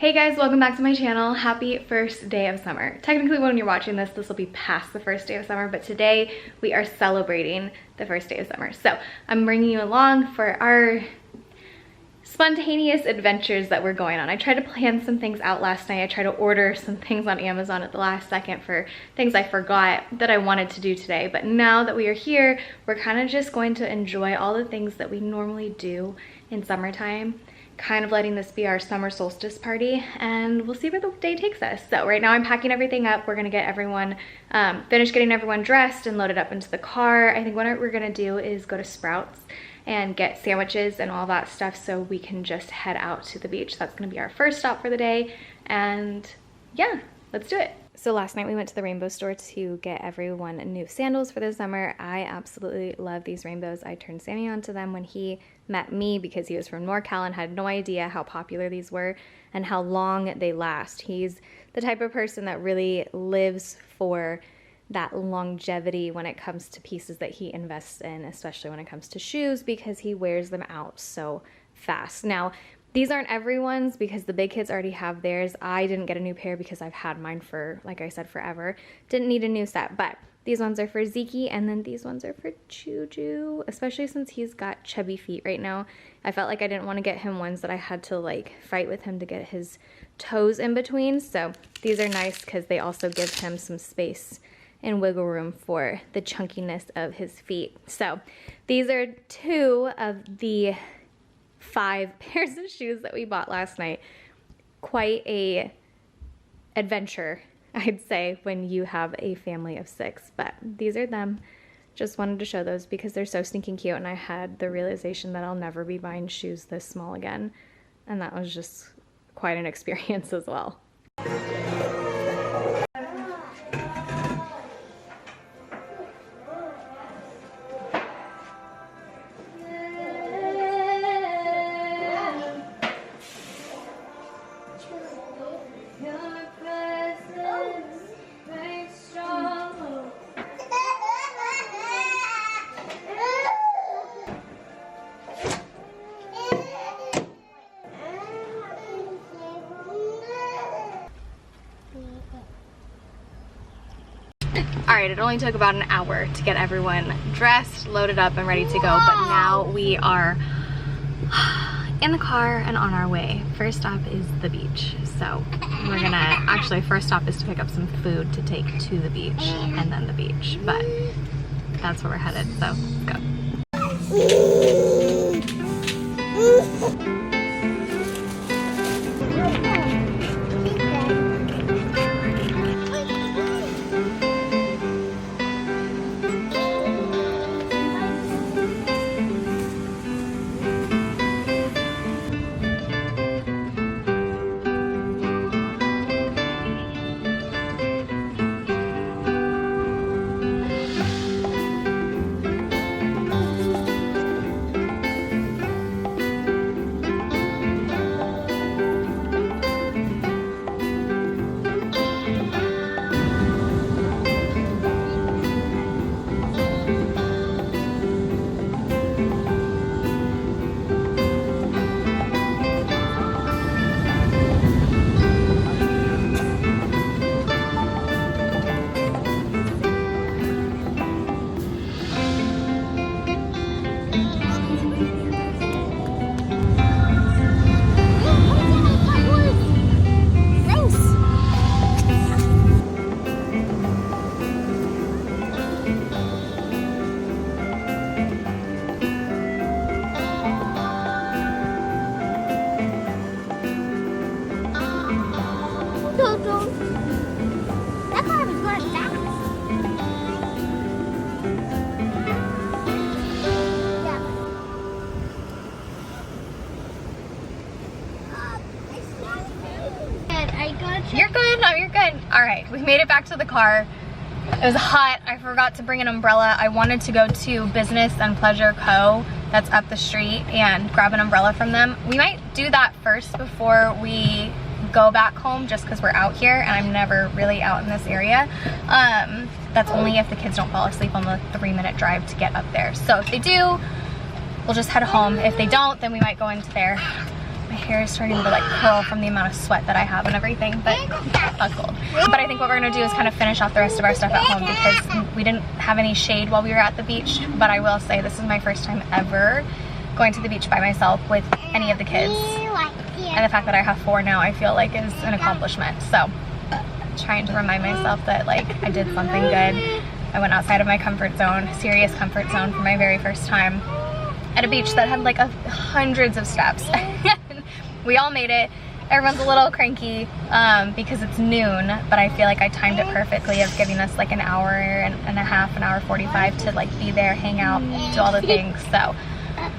Hey guys, welcome back to my channel. Happy first day of summer. Technically when you're watching this, this will be past the first day of summer, but today we are celebrating the first day of summer. So I'm bringing you along for our spontaneous adventures that we're going on. I tried to plan some things out last night. I tried to order some things on Amazon at the last second for things I forgot that I wanted to do today. But now that we are here, we're kind of just going to enjoy all the things that we normally do in summertime. Kind of letting this be our summer solstice party, and we'll see where the day takes us. So right now I'm packing everything up. We're gonna get everyone, finish getting everyone dressed and loaded up into the car. I think what we're gonna do is go to Sprouts and get sandwiches and all that stuff so we can just head out to the beach. That's gonna be our first stop for the day, and yeah, let's do it. So last night we went to the rainbow store to get everyone new sandals for the summer. I absolutely love these rainbows. I turned Sammy onto them when he met me because he was from NorCal and had no idea how popular these were and how long they last. He's the type of person that really lives for that longevity when it comes to pieces that he invests in, especially when it comes to shoes, because he wears them out so fast. Now, these aren't everyone's because the big kids already have theirs. I didn't get a new pair because I've had mine for, like I said, forever. Didn't need a new set, but these ones are for Zeke, and then these ones are for Juju, especially since he's got chubby feet right now. I felt like I didn't want to get him ones that I had to like fight with him to get his toes in between. So these are nice because they also give him some space and wiggle room for the chunkiness of his feet. So these are 2 of the 5 pairs of shoes that we bought last night. Quite a adventure, I'd say, when you have a family of 6, but these are them. Just wanted to show those because they're so stinking cute, and I had the realization that I'll never be buying shoes this small again, and that was just quite an experience as well. Alright, it only took about an hour to get everyone dressed, loaded up, and ready to go, but now we are in the car and on our way. First stop is the beach, so we're gonna, actually first stop is to pick up some food to take to the beach, and then the beach, but that's where we're headed, so let's go. You're good. No, you're good. All right, we made it back to the car. It was hot. I forgot to bring an umbrella. I wanted to go to Business and Pleasure Co. that's up the street and grab an umbrella from them. We might do that first before we go back home, just because we're out here and I'm never really out in this area. That's only if the kids don't fall asleep on the 3-minute drive to get up there. So if they do, we'll just head home. If they don't, then we might go into there. My hair is starting to like curl from the amount of sweat that I have and everything, but not cold. But I think what we're gonna do is kind of finish off the rest of our stuff at home because we didn't have any shade while we were at the beach. But I will say this is my first time ever going to the beach by myself with any of the kids. And the fact that I have 4 now, I feel like is an accomplishment. So trying to remind myself that like I did something good. I went outside of my comfort zone, serious comfort zone for my very first time at a beach that had like hundreds of steps. We all made it. Everyone's a little cranky because it's noon, but I feel like I timed it perfectly of giving us like an hour and a half, an hour 45 to like be there, hang out, do all the things. So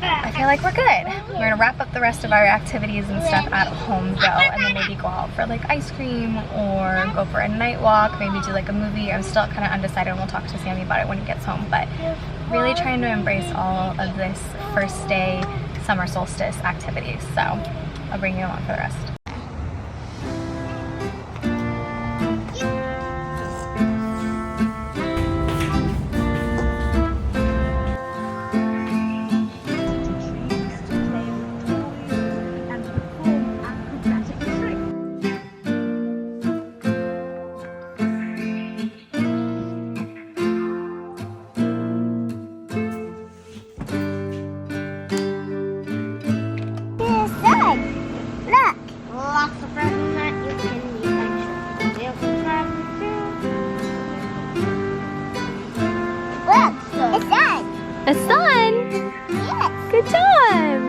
I feel like we're good. We're gonna wrap up the rest of our activities and stuff at home though, and then maybe go out for like ice cream or go for a night walk, maybe do like a movie. I'm still kind of undecided, and we'll talk to Sammy about it when he gets home, but really trying to embrace all of this first day summer solstice activities. So I'll bring you along for the rest. A sun? Yes. Good job.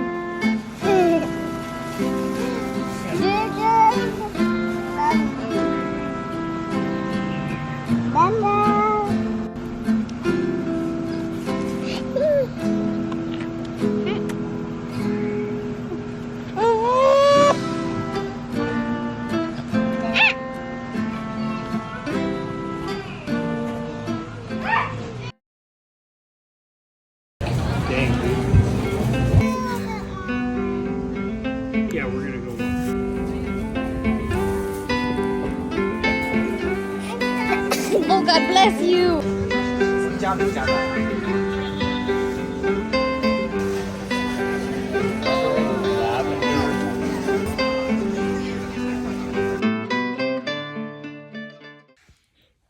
Yeah, we're gonna go. Oh, God bless you.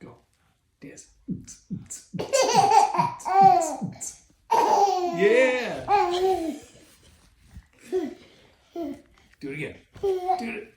Go. Dance. Yeah. Do it again. Do it.